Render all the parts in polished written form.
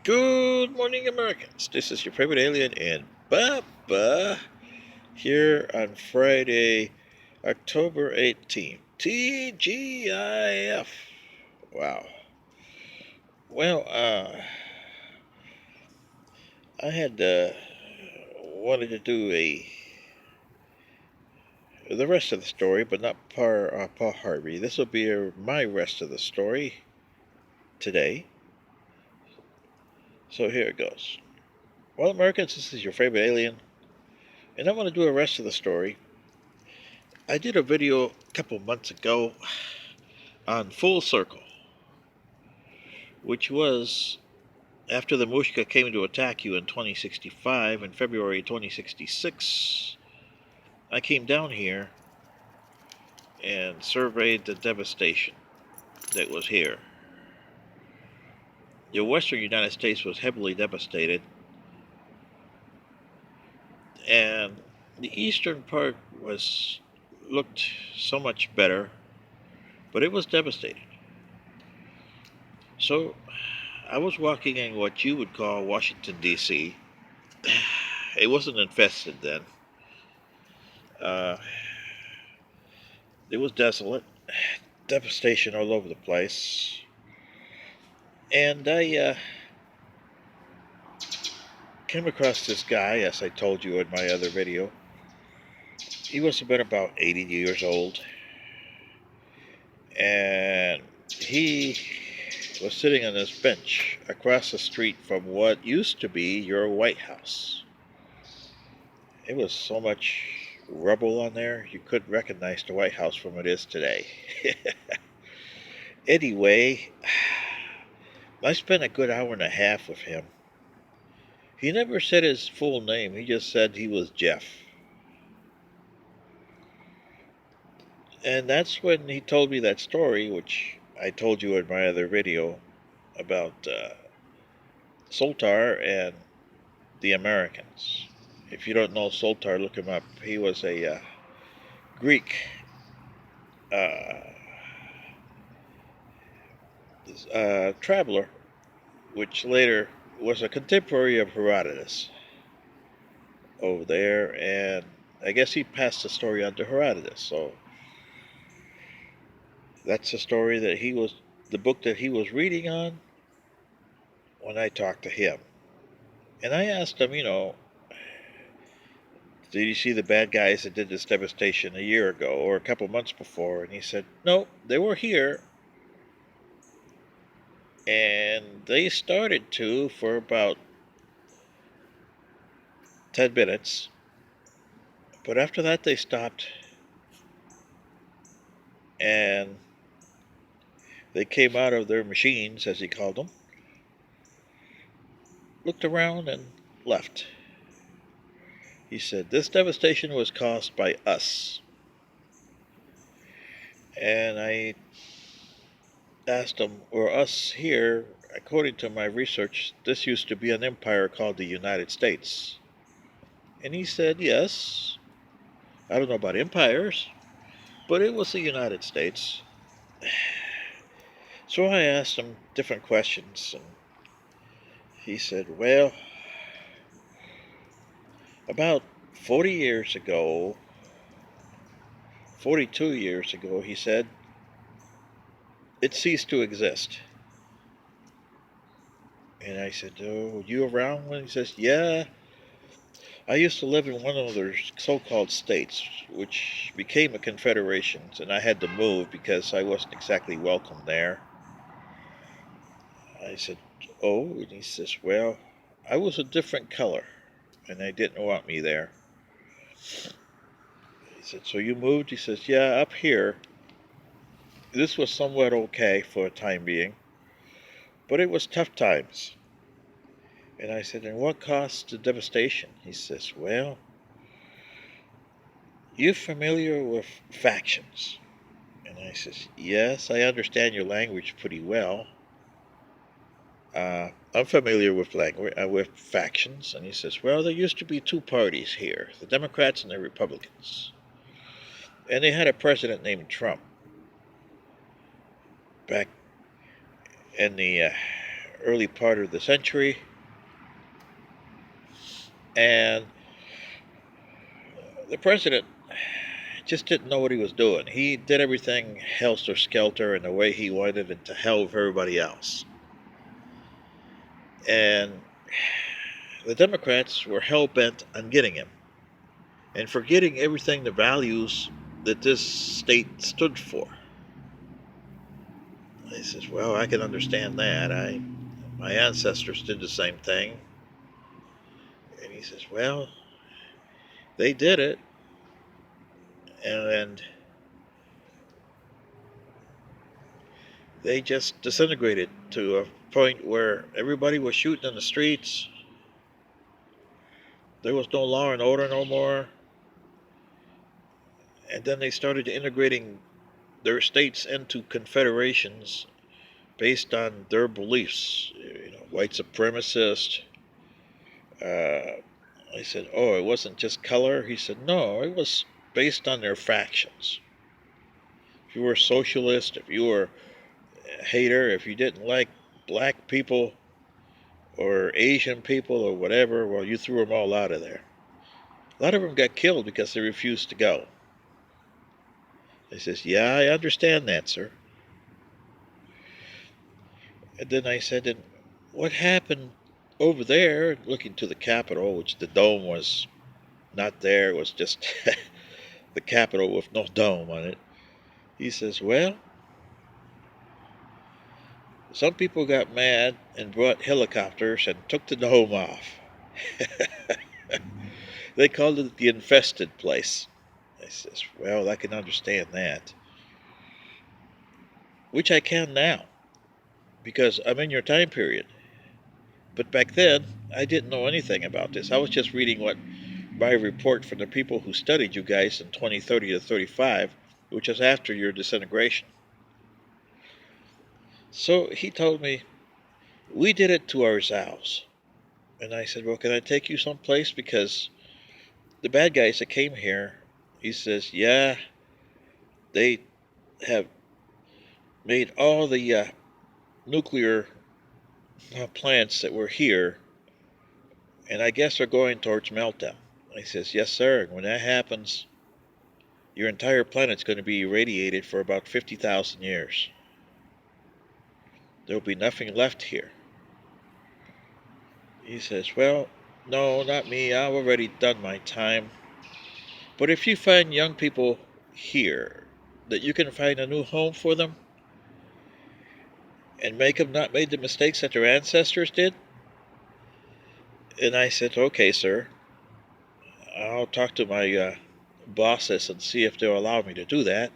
Good morning, Americans. This is your favorite alien and Baba here on Friday, October 18th. TGIF. Wow. Well, I had wanted to do the rest of the story, but not Paul Harvey. This will be my rest of the story today. So here it goes. Well, Americans, this is your favorite alien, and I want to do the rest of the story. I did a video a couple months ago on Full Circle, which was after the Mushka came to attack you in 2065, in February 2066. I came down here and surveyed the devastation that was here. The western United States was heavily devastated, and the eastern part looked so much better, but it was devastated. So I was walking in what you would call Washington, D.C. It wasn't infested then. Uh, it was desolate, devastation all over the place. And I came across this guy, as I told you in my other video. He was about 80 years old. And he was sitting on this bench across the street from what used to be your White House. It was so much rubble on there, you couldn't recognize the White House from it is today. Anyway, I spent a good hour and a half with him. He never said his full name, he just said he was Jeff. And that's when he told me that story, which I told you in my other video, about Soltar and the Americans. If you don't know Soltar, look him up. He was a Greek traveler, which later was a contemporary of Herodotus over there, and I guess he passed the story on to Herodotus. So that's the story that the book that he was reading on when I talked to him. And I asked him, did you see the bad guys that did this devastation a year ago or a couple months before? And he said, no, they were here. And they started to for about 10 minutes. But after that, they stopped. And they came out of their machines, as he called them, looked around, and left. He said, this devastation was caused by us. And I asked him, or us here, according to my research, this used to be an empire called the United States. And he said, yes. I don't know about empires, but it was the United States. So I asked him different questions, and he said, well, about 40 years ago, 42 years ago, he said, it ceased to exist. And I said, oh, you around when? He says, yeah. I used to live in one of their so-called states, which became a confederation, and I had to move because I wasn't exactly welcome there. I said, oh, and he says, well, I was a different color, and they didn't want me there. He said, so you moved? He says, yeah, up here. This was somewhat okay for a time being, but it was tough times. And I said, and what caused the devastation? He says, well, you familiar with factions? And I says, yes, I understand your language pretty well. I'm familiar with with factions. And he says, well, there used to be two parties here, the Democrats and the Republicans. And they had a president named Trump back in the early part of the century, and the president just didn't know what he was doing. He did everything helter-skelter in the way he wanted it to hell with everybody else. And the Democrats were hell-bent on getting him and forgetting everything, the values that this state stood for. He says, well, I can understand that. My ancestors did the same thing. And he says, well, they did it. And they just disintegrated to a point where everybody was shooting in the streets. There was no law and order no more. And then they started integrating their states into confederations based on their beliefs. White supremacist. I said, oh, it wasn't just color? He said, no, it was based on their factions. If you were a socialist, if you were a hater, if you didn't like black people or Asian people or whatever, well, you threw them all out of there. A lot of them got killed because they refused to go. He says, yeah, I understand that, sir. And then I said, and what happened over there, looking to the Capitol, which the dome was not there, it was just the Capitol with no dome on it. He says, well, some people got mad and brought helicopters and took the dome off. They called it the infested place. I says, well, I can understand that. Which I can now, because I'm in your time period. But back then, I didn't know anything about this. I was just reading what my report from the people who studied you guys in 2030 to 35, which is after your disintegration. So he told me, we did it to ourselves. And I said, well, can I take you someplace? Because the bad guys that came here, he says, yeah, they have made all the nuclear plants that were here, and I guess they're going towards meltdown. He says, yes, sir. And when that happens, your entire planet's going to be irradiated for about 50,000 years. There'll be nothing left here. He says, well, no, not me. I've already done my time. But if you find young people here that you can find a new home for them and make them not make the mistakes that their ancestors did. And I said, okay, sir. I'll talk to my bosses and see if they'll allow me to do that,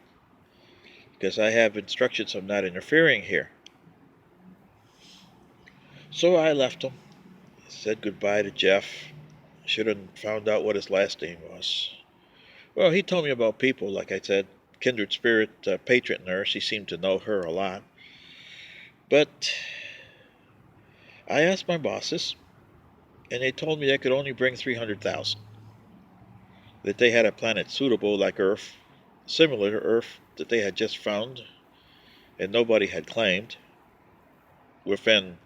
because I have instructions of not interfering here. So I left him, said goodbye to Jeff. Should have found out what his last name was. Well, he told me about people, like I said, kindred spirit patron nurse. He seemed to know her a lot. But I asked my bosses, and they told me I could only bring 300,000. That they had a planet suitable like Earth, similar to Earth, that they had just found and nobody had claimed, within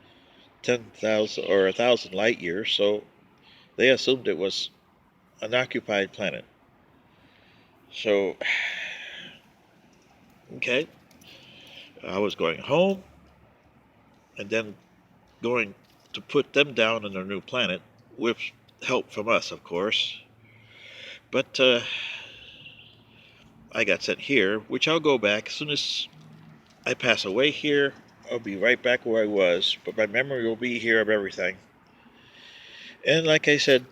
10,000 or 1,000 light years, so they assumed it was an occupied planet. So, okay, I was going home and then going to put them down on their new planet, with help from us, of course. But I got sent here, which I'll go back as soon as I pass away here. I'll be right back where I was, but my memory will be here of everything. And like I said,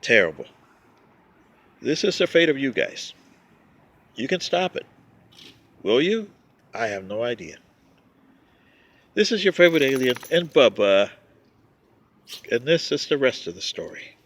terrible. This is the fate of you guys. You can stop it. Will you? I have no idea. This is your favorite alien, and Bubba, and this is the rest of the story.